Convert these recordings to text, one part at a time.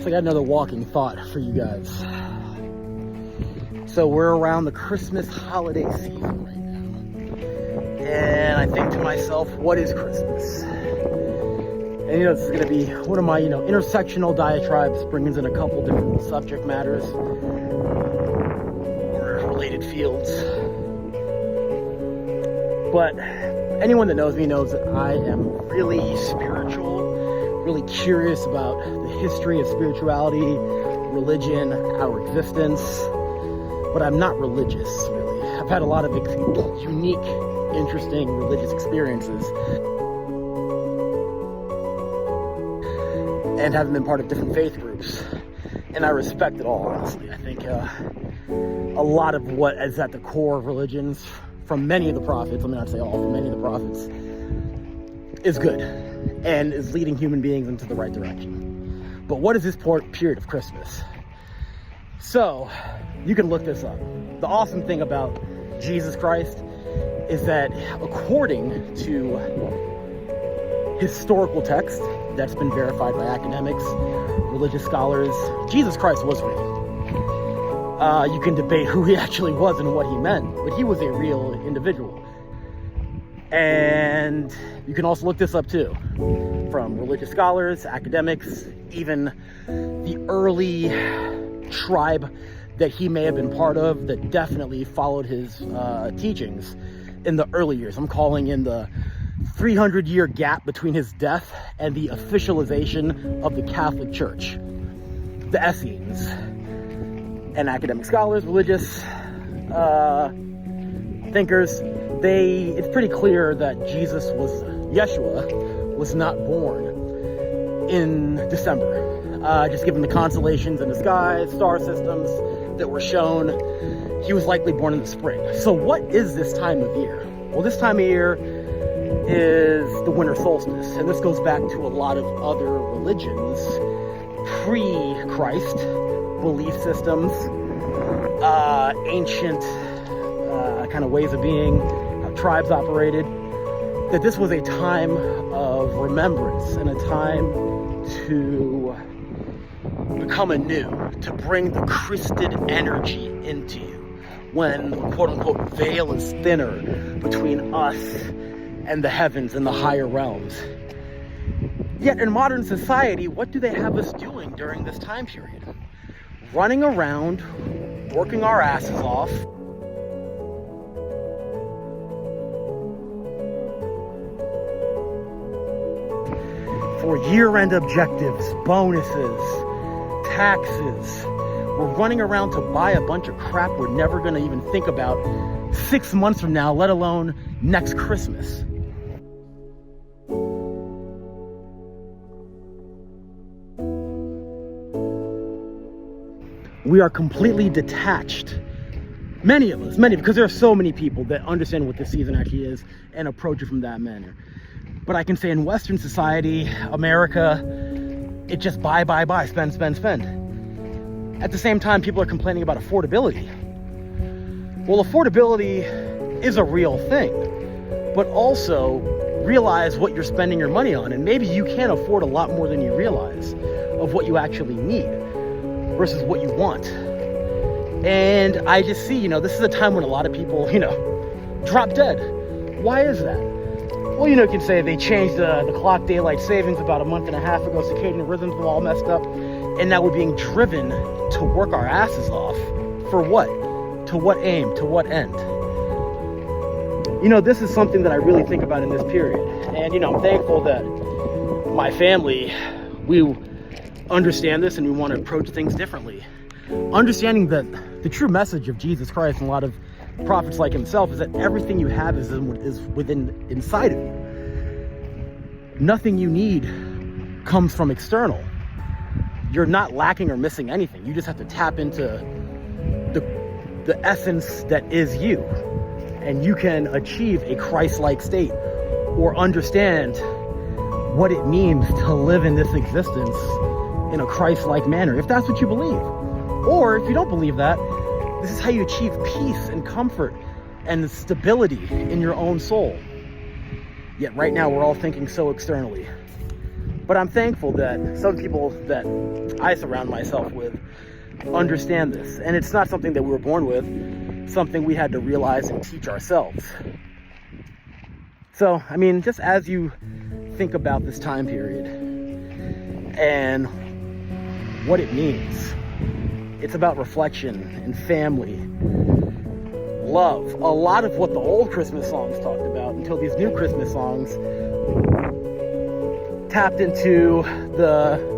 So I got another walking thought for you guys. So we're around the Christmas holiday season right now. And I think to myself, what is Christmas? And this is gonna be one of my, intersectional diatribes, brings in a couple different subject matters or related fields. But anyone that knows me knows that I am really spiritual, really curious about the history of spirituality, religion, our existence, but I'm not religious, really. I've had a lot of unique, interesting religious experiences and haven't been part of different faith groups, and I respect it all, honestly. I think a lot of what is at the core of religions, from many of the prophets, let me not say all, from many of the prophets, is good and is leading human beings into the right direction. But what is this period of Christmas? So, you can look this up. The awesome thing about Jesus Christ is that according to historical text that's been verified by academics, religious scholars, Jesus Christ was real. You can debate who he actually was and what he meant, but he was a real individual. And you can also look this up too, from religious scholars, academics, even the early tribe that he may have been part of that definitely followed his teachings in the early years. I'm calling in the 300-year gap between his death and the officialization of the Catholic Church. The Essenes. And academic scholars, religious thinkers, it's pretty clear that Yeshua was not born in December. Just given the constellations in the sky, star systems that were shown, he was likely born in the spring. So what is this time of year? Well, this time of year is the winter solstice, and this goes back to a lot of other religions pre-Christ, belief systems, ancient kind of ways of being, how tribes operated, that this was a time of remembrance and a time to become anew, to bring the Christed energy into you, when the quote-unquote veil is thinner between us and the heavens and the higher realms. Yet in modern society, what do they have us doing during this time period? Running around, working our asses off, for year-end objectives, bonuses, taxes. We're running around to buy a bunch of crap we're never going to even think about 6 months from now, let alone next Christmas. We are completely detached. Many of us, because there are so many people that understand what this season actually is and approach it from that manner. But I can say in Western society, America, it just buy, spend, spend, spend. At the same time, people are complaining about affordability. Well, affordability is a real thing, but also realize what you're spending your money on. And maybe you can afford a lot more than you realize of what you actually need versus what you want. And I just see, this is a time when a lot of people, drop dead. Why is that? Well, you can say they changed the clock daylight savings about a month and a half ago, circadian rhythms were all messed up, and now we're being driven to work our asses off. For what? To what aim? To what end? This is something that I really think about in this period. And, I'm thankful that my family, we understand this and we want to approach things differently. Understanding that the true message of Jesus Christ and a lot of prophets like himself is that everything you have is inside of you. Nothing you need comes from external. You're not lacking or missing anything. You just have to tap into the essence that is you, and you can achieve a Christ-like state or understand what it means to live in this existence in a Christ-like manner, if that's what you believe. Or if you don't believe that, this is how you achieve peace and comfort and stability in your own soul. Yet right now we're all thinking so externally. But I'm thankful that some people that I surround myself with understand this. And it's not something that we were born with, something we had to realize and teach ourselves. So, I mean, just as you think about this time period and what it means, it's about reflection and family, love. A lot of what the old Christmas songs talked about until these new Christmas songs tapped into the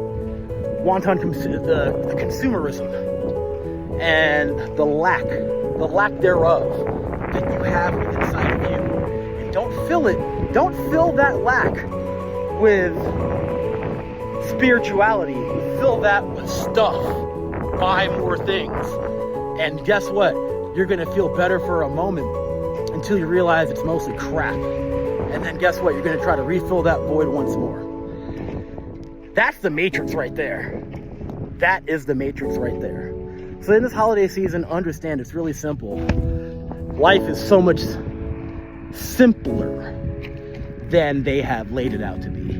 the consumerism and the lack thereof that you have inside of you. And don't fill that lack with spirituality. Fill that with stuff. Buy more things. And guess what? You're going to feel better for a moment until you realize it's mostly crap. And then guess what? You're going to try to refill that void once more. That's the matrix right there. That is the matrix right there. So in this holiday season, understand it's really simple. Life is so much simpler than they have laid it out to be.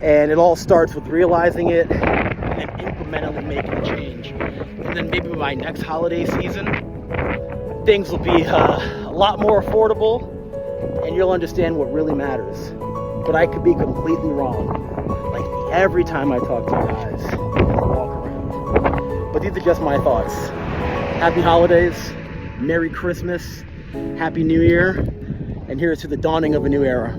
And it all starts with realizing it and incrementally making a change. And then maybe by next holiday season, things will be a lot more affordable and you'll understand what really matters. But I could be completely wrong. Like every time I talk to you guys and walk around. But these are just my thoughts. Happy holidays, Merry Christmas, Happy New Year, and here's to the dawning of a new era.